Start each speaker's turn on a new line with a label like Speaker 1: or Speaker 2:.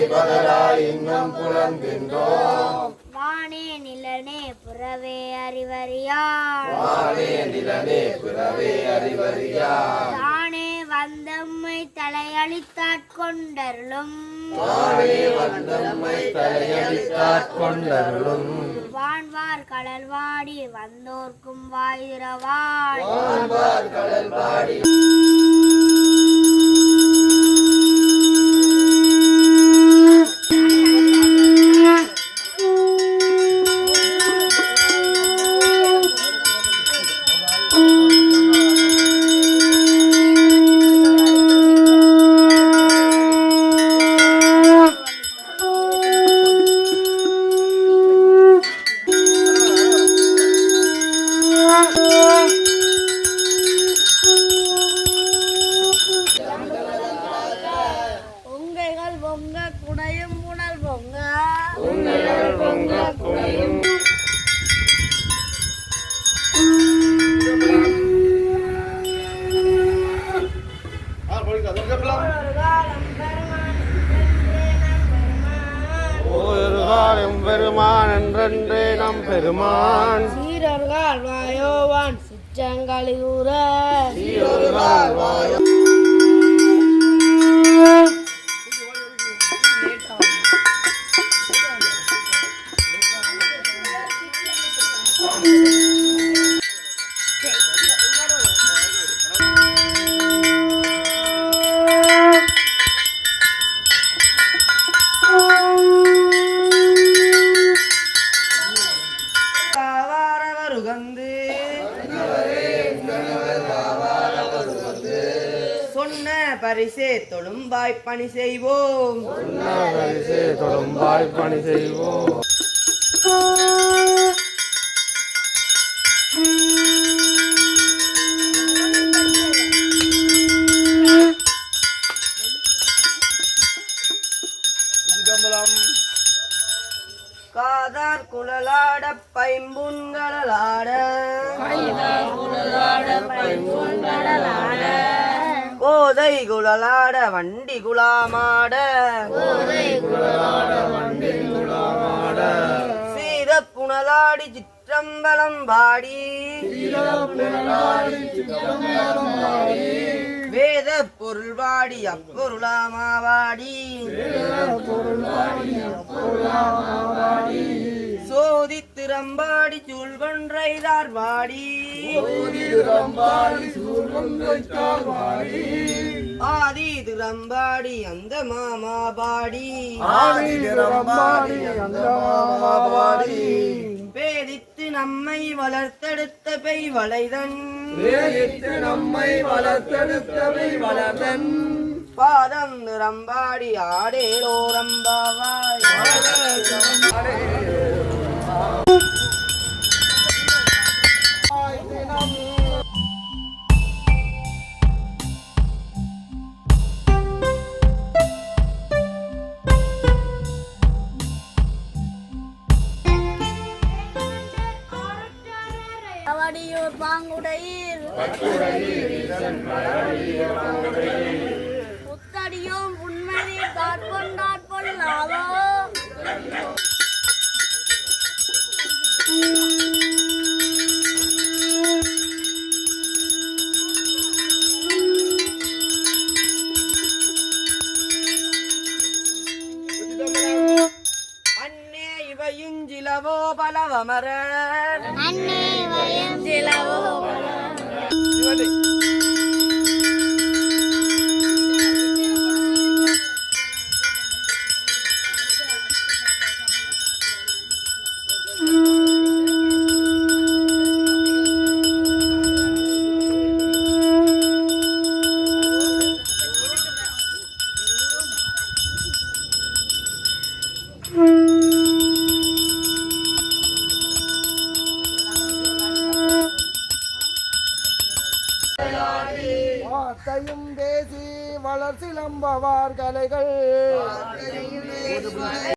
Speaker 1: இன்னும் புலந்தின்றோம்.
Speaker 2: வானே நிலனே புறவே அறிவறியான் தானே வந்தம்மை தலையளித்தாட்கொண்டருளும் வான்வார் கடல் வாடி வந்தோர்க்கும் வாயிரவாய்
Speaker 1: பெருமான் என்றென்றே நம் பெருமான்
Speaker 2: சீரர்கள் வாயோவான் சிற்றங்களியூர
Speaker 3: பரிசே தொழும்பாய் பணி செய்வோம் காதார் குழலாட பைம்புண்களாட கோதை குழலாட வண்டி குலாமாட சீத புனலாடி சிற்றம்பலம் பாடி வேத பொருள் பாடி அப்பொருளாமாவாடி சோதி திறம்பாடி சூழ்கொன்றைதார் பாடி ஆதி திறம்பாடி அந்த மாமா பாடி வேதித்து நம்மை வளர்த்தெடுத்த பெய்வளைதன் பாதம் நிறம்பாடி ஆடேலோரம்பாவாய்
Speaker 2: அவடியூர் பாங்குடையில் புத்தடியும் புன்மதி தாட்கொண்டாட்கொள்ளாவோ
Speaker 3: அன்னே இவையுஞ்சிலவோ பலவமரர்
Speaker 2: அன்னே வயஞ்சிலவோ
Speaker 1: வார்த்தையும் பேசி வளர் சிலம்பவார் கலைகள்